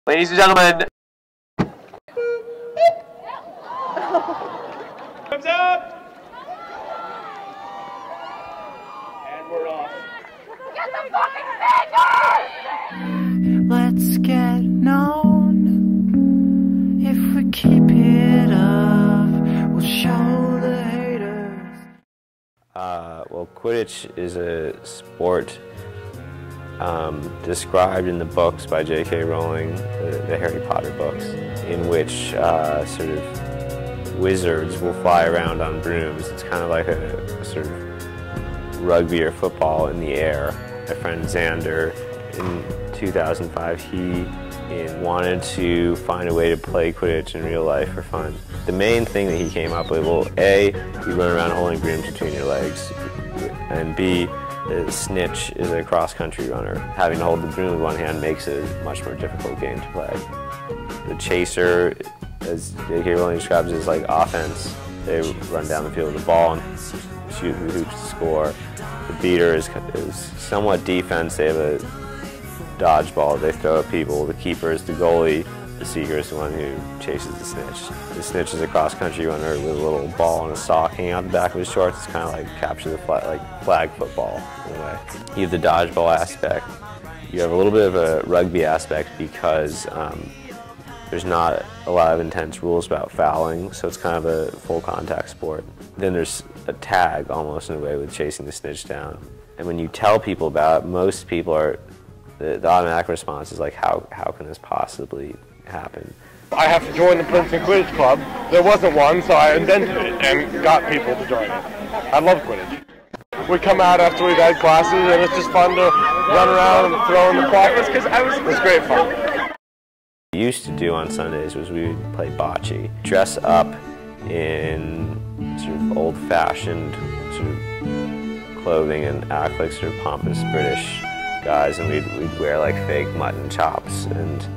Ladies and gentlemen. Thumbs up! And we're off. Get the fucking figures! Let's get known. If we keep it up, we'll show the haters. Well, Quidditch is a sport described in the books by J.K. Rowling, the Harry Potter books, in which sort of wizards will fly around on brooms. It's kind of like a sort of rugby or football in the air. My friend Xander, in 2005, he wanted to find a way to play Quidditch in real life for fun. The main thing that he came up with, well, A, you run around holding brooms between your legs, and B, Snitch is a cross-country runner. Having to hold the broom with one hand makes it a much more difficult game to play. The chaser, as J.K. Rowling describes, is like offense. They run down the field with the ball and shoot the hoops to score. The beater is somewhat defense. They have a dodgeball they throw at people. The keeper is the goalie. The seeker is the one who chases the snitch. The snitch is a cross-country runner with a little ball and a sock hanging out the back of his shorts. It's kind of like capture the flag, like flag football in a way. You have the dodgeball aspect. You have a little bit of a rugby aspect because there's not a lot of intense rules about fouling, so it's kind of a full contact sport. Then there's a tag almost in a way with chasing the snitch down. And when you tell people about it, most people are, the automatic response is like, how can this possibly happen? I have to join the Princeton Quidditch Club. There wasn't one, so I invented it and got people to join it. I love Quidditch. We come out after we've had classes, and it's just fun to run around and throw in the clock. It was great fun. What we used to do on Sundays was we would play bocce. Dress up in sort of old-fashioned sort of clothing and act like sort of pompous British guys, and we'd wear like fake mutton chops and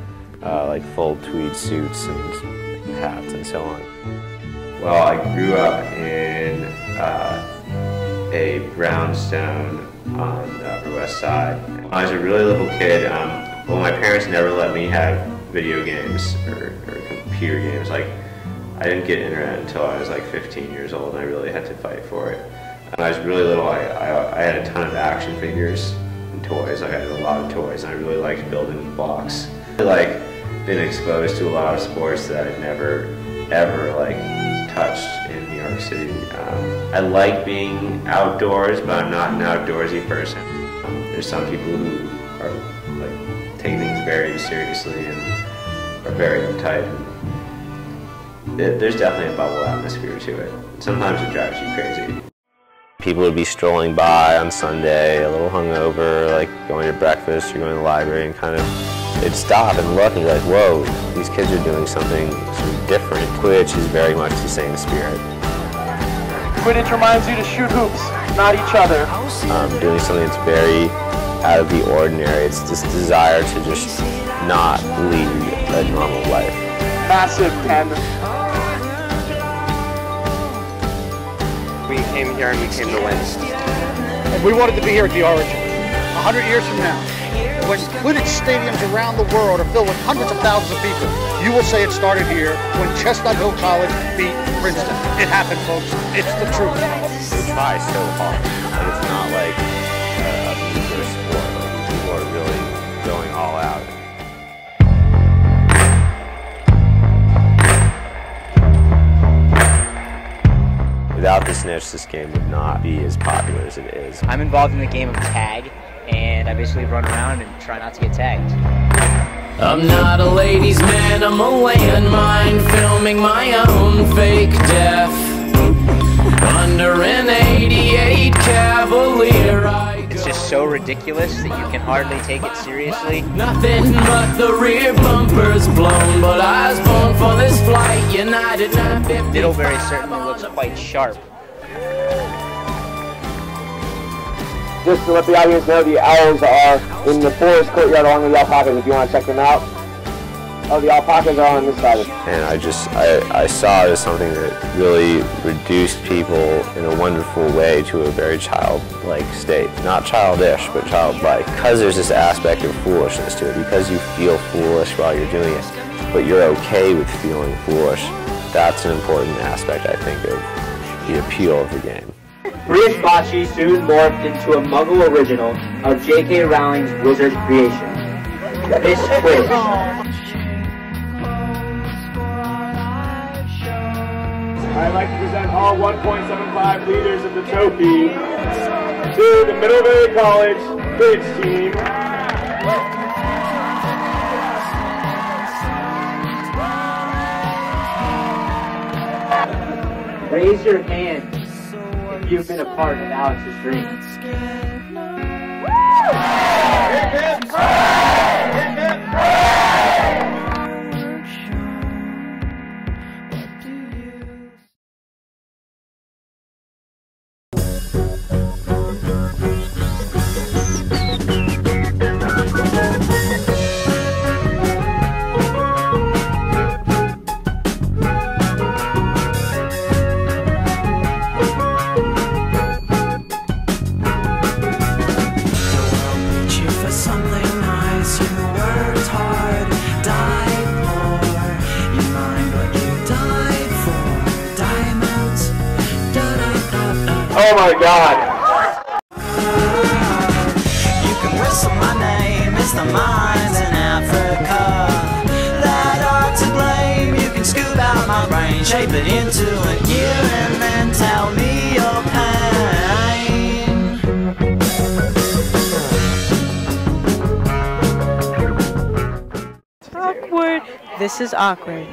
like full tweed suits and hats and so on. Well, I grew up in a brownstone on the Upper West Side. When I was a really little kid, well, my parents never let me have video games or computer games. Like, I didn't get internet until I was like 15 years old, and I really had to fight for it. When I was really little, I had a ton of action figures and toys. I had a lot of toys, and I really liked building blocks. Like, been exposed to a lot of sports that I'd never ever like touched in New York City. I like being outdoors, but I'm not an outdoorsy person. There's some people who are like take things very seriously and are very uptight. There's definitely a bubble atmosphere to it. Sometimes it drives you crazy. People would be strolling by on Sunday, a little hungover, like going to breakfast or going to the library, and kind of they'd stop and look and be like, whoa, these kids are doing something sort of different. Quidditch is very much the same spirit. Quidditch reminds you to shoot hoops, not each other. Doing something that's very out of the ordinary. It's this desire to just not lead a normal life. Massive 10. We came here and we came to win. And we wanted to be here at the origin. 100 years from now, when Quidditch stadiums around the world are filled with hundreds of thousands of people, you will say it started here when Chestnut Hill College beat Princeton. It happened, folks. It's the truth. They try so hard. Like, it's not like a nuclear sport. Like, people are really going all out. Without the snitch, this game would not be as popular as it is. I'm involved in the game of tag, and I basically run around and try not to get tagged. I'm not a ladies' man, I'm a landmine, filming my own fake death. Under an 88 Cavalier, It's just so ridiculous that you can hardly take it seriously. nothing but the rear bumper's blown, but I was born for this flight, United 955. Middlebury certainly looks quite sharp. Just to let the audience know, the owls are in the forest courtyard along with the alpacas if you want to check them out. Oh, the alpacas are on this side. And I saw it as something that really reduced people in a wonderful way to a very childlike state. Not childish, but childlike. Because there's this aspect of foolishness to it, because you feel foolish while you're doing it, but you're okay with feeling foolish. That's an important aspect, I think, of the appeal of the game. British bocce soon morphed into a muggle original of J.K. Rowling's wizard creation, Miss Quidditch. I'd like to present all 1.75 leaders of the trophy to the Middlebury College Quidditch team. Raise your hand if you've been a part of Alex's dream. Oh my God! You can whistle my name, it's the mines in Africa that are to blame. You can scoop out my brain, shape it into an ear, and then tell me your pain. Awkward. This is awkward.